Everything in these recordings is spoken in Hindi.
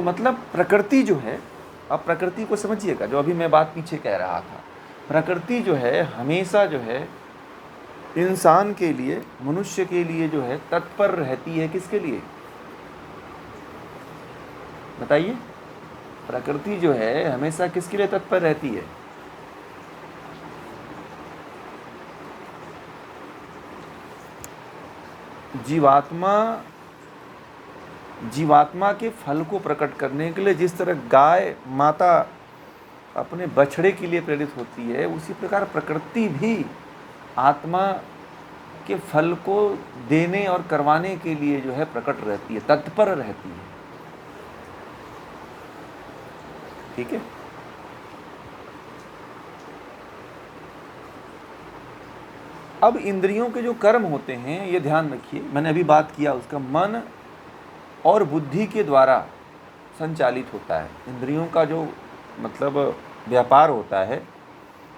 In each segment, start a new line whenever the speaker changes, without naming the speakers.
तो मतलब प्रकृति जो है, अब प्रकृति को समझिएगा, जो अभी मैं बात पीछे कह रहा था, प्रकृति जो है हमेशा जो है इंसान के लिए, मनुष्य के लिए जो है तत्पर रहती है। किसके लिए बताइए? प्रकृति जो है हमेशा किसके लिए तत्पर रहती है? जीवात्मा के फल को प्रकट करने के लिए जिस तरह गाय माता अपने बछड़े के लिए प्रेरित होती है, उसी प्रकार प्रकृति भी आत्मा के फल को देने और करवाने के लिए जो है प्रकट रहती है, तत्पर रहती है। ठीक है। अब इंद्रियों के जो कर्म होते हैं, ये ध्यान रखिए, मैंने अभी बात किया उसका, मन और बुद्धि के द्वारा संचालित होता है। इंद्रियों का जो मतलब व्यापार होता है,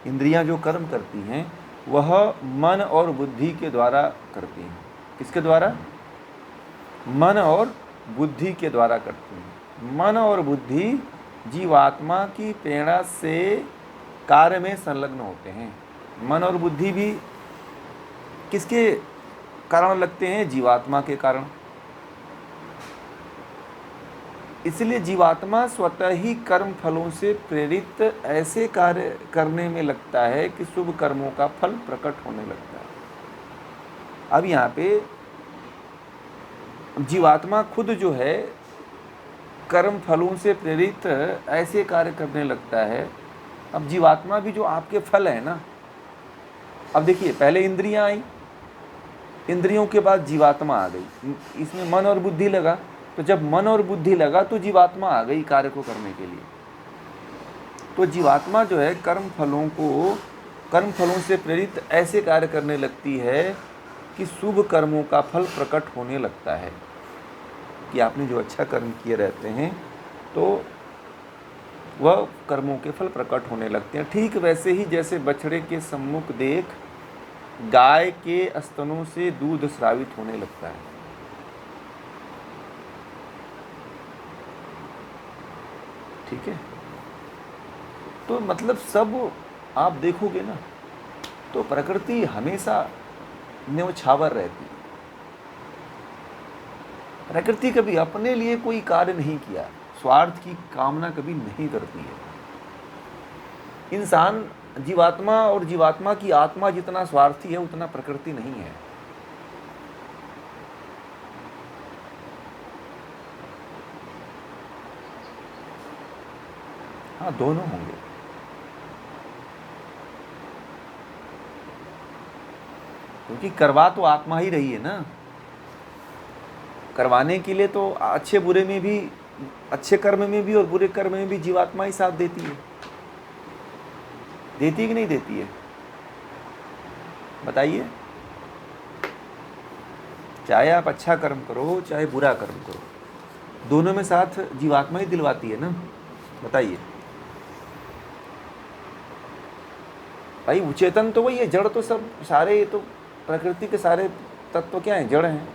इंद्रियां जो कर्म करती हैं वह मन और बुद्धि के द्वारा करती हैं। किसके द्वारा? मन और बुद्धि के द्वारा करती हैं। मन और बुद्धि जीवात्मा की प्रेरणा से कार्य में संलग्न होते हैं। मन और बुद्धि भी किसके कारण लगते हैं? जीवात्मा के कारण। इसलिए जीवात्मा स्वतः ही कर्म फलों से प्रेरित ऐसे कार्य करने में लगता है कि शुभ कर्मों का फल प्रकट होने लगता है। अब यहाँ पे जीवात्मा खुद जो है कर्म फलों से प्रेरित ऐसे कार्य करने लगता है। अब जीवात्मा भी जो आपके फल है ना, अब देखिए, पहले इंद्रियां आई, इंद्रियों के बाद जीवात्मा आ गई, इसमें मन और बुद्धि लगा, तो जब मन और बुद्धि लगा तो जीवात्मा आ गई कार्य को करने के लिए। तो जीवात्मा जो है कर्म फलों से प्रेरित ऐसे कार्य करने लगती है कि शुभ कर्मों का फल प्रकट होने लगता है। कि आपने जो अच्छा कर्म किए रहते हैं तो वह कर्मों के फल प्रकट होने लगते हैं। ठीक वैसे ही जैसे बछड़े के सम्मुख देख गाय के स्तनों से दूध स्रावित होने लगता है। ठीक है। तो मतलब सब आप देखोगे ना, तो प्रकृति हमेशा न्यौछावर रहती है। प्रकृति कभी अपने लिए कोई कार्य नहीं किया, स्वार्थ की कामना कभी नहीं करती है। इंसान, जीवात्मा और जीवात्मा की आत्मा जितना स्वार्थी है उतना प्रकृति नहीं है। हाँ, दोनों होंगे। क्योंकि करवा तो आत्मा ही रही है ना। करवाने के लिए तो अच्छे बुरे में भी, अच्छे कर्म में भी और बुरे कर्म में भी जीवात्मा ही साथ देती है। देती है कि नहीं देती है? बताइए। चाहे आप अच्छा कर्म करो चाहे बुरा कर्म करो, दोनों में साथ जीवात्मा ही दिलवाती है ना। बताइए भाई, चेतन तो वही है, जड़ तो सब सारे, ये तो प्रकृति के सारे तत्व क्या हैं? जड़ हैं।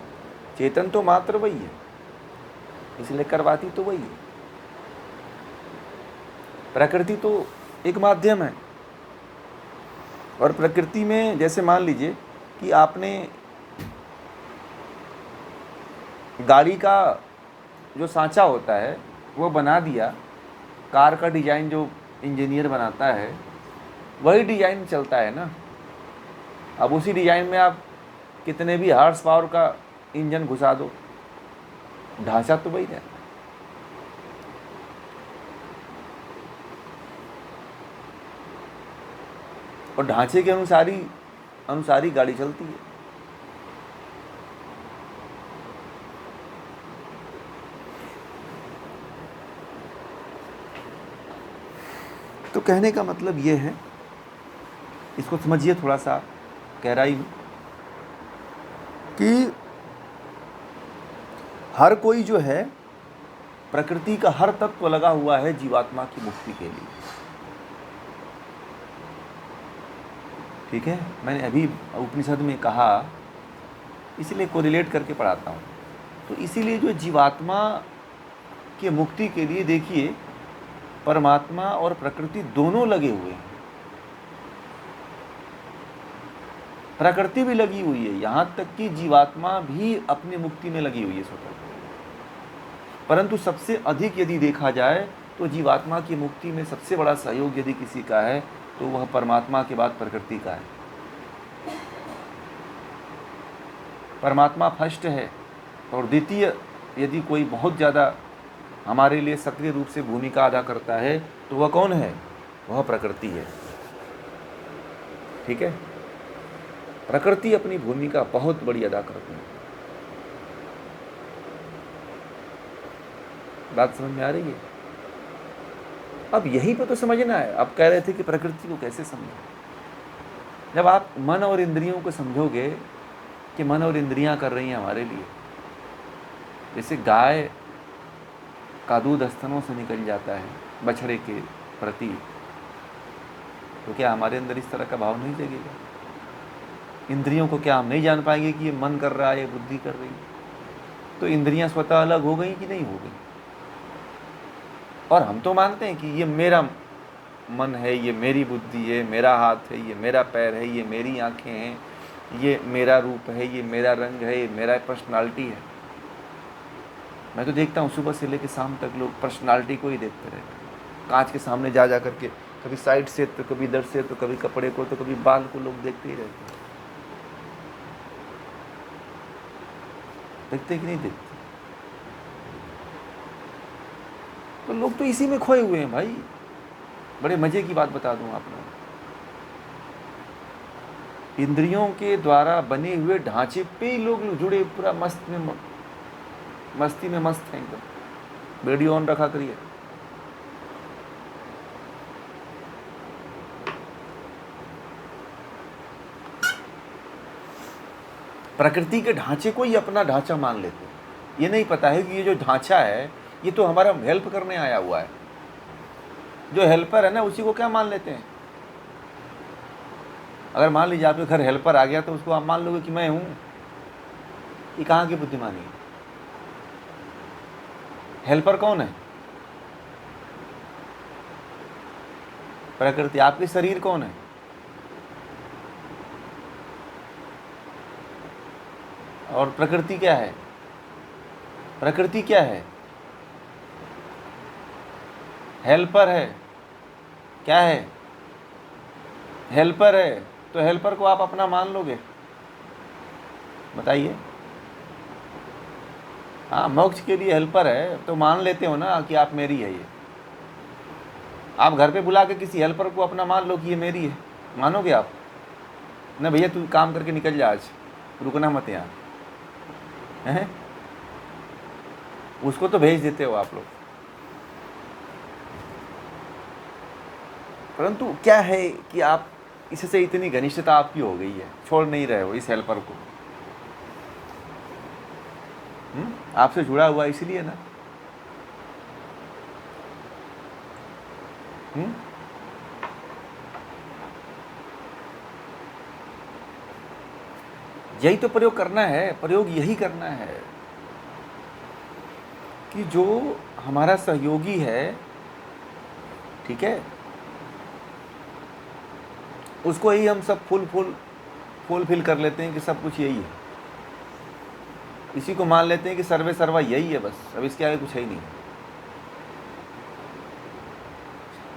चेतन तो मात्र वही है, इसलिए करवाती तो वही है। प्रकृति तो एक माध्यम है। और प्रकृति में जैसे मान लीजिए कि आपने गाड़ी का जो सांचा होता है वो बना दिया, कार का डिजाइन जो इंजीनियर बनाता है वही डिजाइन चलता है ना। अब उसी डिजाइन में आप कितने भी हार्स पावर का इंजन घुसा दो, ढांचा तो वही रहता है। और ढांचे के अनुसारी गाड़ी चलती है। तो कहने का मतलब ये है, इसको समझिए थोड़ा सा गहराई में, कि हर कोई जो है प्रकृति का हर तत्व लगा हुआ है जीवात्मा की मुक्ति के लिए। ठीक है। मैंने अभी उपनिषद में कहा, इसलिए कोरिलेट करके पढ़ाता हूँ। तो इसीलिए जो जीवात्मा कि मुक्ति के लिए देखिए परमात्मा और प्रकृति दोनों लगे हुए हैं। प्रकृति भी लगी हुई है, यहाँ तक कि जीवात्मा भी अपनी मुक्ति में लगी हुई है स्वतः। परंतु सबसे अधिक यदि देखा जाए तो जीवात्मा की मुक्ति में सबसे बड़ा सहयोग यदि किसी का है तो वह परमात्मा के बाद प्रकृति का है। परमात्मा फर्स्ट है और द्वितीय यदि कोई बहुत ज़्यादा हमारे लिए सक्रिय रूप से भूमिका अदा करता है तो वह कौन है? वह प्रकृति है। ठीक है, प्रकृति अपनी भूमिका बहुत बड़ी अदा करती है। बात समझ में आ रही है? अब यहीं पर तो समझना है। अब कह रहे थे कि प्रकृति को कैसे समझें। जब आप मन और इंद्रियों को समझोगे कि मन और इंद्रियां कर रही हैं हमारे लिए, जैसे गाय का दूध स्तनों से निकल जाता है बछड़े के प्रति, तो क्या हमारे अंदर इस तरह का भाव नहीं जगेगा? इंद्रियों को क्या हम नहीं जान पाएंगे कि ये मन कर रहा है, ये बुद्धि कर रही है? तो इंद्रियां स्वतः अलग हो गई कि नहीं हो गई? और हम तो मानते हैं कि ये मेरा मन है, ये मेरी बुद्धि है, मेरा हाथ है, ये मेरा पैर है, ये मेरी आंखें हैं, ये मेरा रूप है, ये मेरा रंग है, ये मेरा पर्सनालिटी है। मैं तो देखता हूँ सुबह से लेकर शाम तक लोग पर्सनालिटी को ही देखते रहते हैं। कांच के सामने जा जा करके कभी साइड से तो कभी इधर से तो कभी कपड़े को तो कभी बाल को लोग देखते ही रहते हैं। देखते कि नहीं देखते? तो लोग तो इसी में खोए हुए हैं भाई। बड़े मजे की बात बता दूं आप लोगों को, इंद्रियों के द्वारा बने हुए ढांचे पे ही लोग जुड़े, पूरा मस्ती में मस्त हैं एकदम। वीडियो ऑन रखा करिए। प्रकृति के ढांचे को ही अपना ढांचा मान लेते हैं। ये नहीं पता है कि ये जो ढांचा है ये तो हमारा हेल्प करने आया हुआ है। जो हेल्पर है ना उसी को क्या मान लेते हैं? अगर मान लीजिए आपके घर हेल्पर आ गया तो उसको आप मान लोगे कि मैं हूं। ये कहाँ की बुद्धिमानी है? हेल्पर कौन है? प्रकृति। आपके शरीर कौन है? और प्रकृति क्या है? प्रकृति क्या है? हेल्पर है। क्या है? हेल्पर है। तो हेल्पर को आप अपना मान लोगे? बताइए। हाँ, मोक्ष के लिए हेल्पर है तो मान लेते हो ना कि आप मेरी है। ये आप घर पे बुला के किसी हेल्पर को अपना मान लो कि ये मेरी है, मानोगे आप? ना भैया तू काम करके निकल जा, आज रुकना मत यहाँ है। उसको तो भेज देते हो आप लोग। परंतु क्या है कि आप इससे इतनी घनिष्ठता आपकी हो गई है, छोड़ नहीं रहे हो इस हेल्पर को। आपसे जुड़ा हुआ इसलिए ना। यही तो प्रयोग करना है। प्रयोग यही करना है कि जो हमारा सहयोगी है, ठीक है, उसको ही हम सब फुल कर लेते हैं कि सब कुछ यही है। इसी को मान लेते हैं कि सर्वे सर्वा यही है, बस अब इसके आगे कुछ है ही नहीं।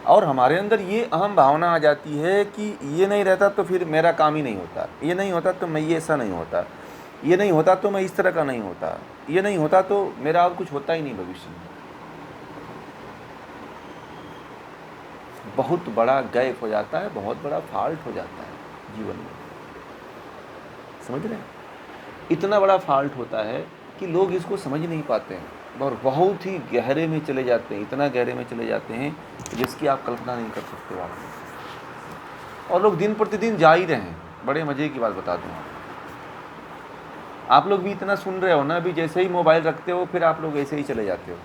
और हमारे अंदर ये अहम भावना आ जाती है कि ये नहीं रहता तो फिर मेरा काम ही नहीं होता, ये नहीं होता तो मैं ये ऐसा नहीं होता, ये नहीं होता तो मैं इस तरह का नहीं होता, ये नहीं होता तो मेरा और कुछ होता ही नहीं भविष्य में। बहुत बड़ा गैप हो जाता है, बहुत बड़ा फॉल्ट हो जाता है जीवन में। समझ रहे हैं? इतना बड़ा फॉल्ट होता है कि लोग इसको समझ नहीं पाते हैं और बहुत ही गहरे में चले जाते हैं, इतना गहरे में चले जाते हैं जिसकी आप कल्पना नहीं कर सकते आप। और लोग दिन प्रतिदिन जा ही रहे हैं। बड़े मज़े की बात बता दूँ, आप लोग भी इतना सुन रहे हो ना, अभी जैसे ही मोबाइल रखते हो फिर आप लोग ऐसे ही चले जाते हो।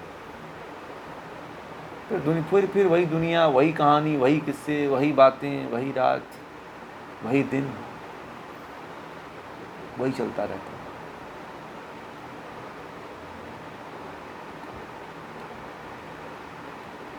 फिर वही दुनिया, वही कहानी, वही किस्से, वही बातें, वही रात, वही दिन, वही चलता रहता है।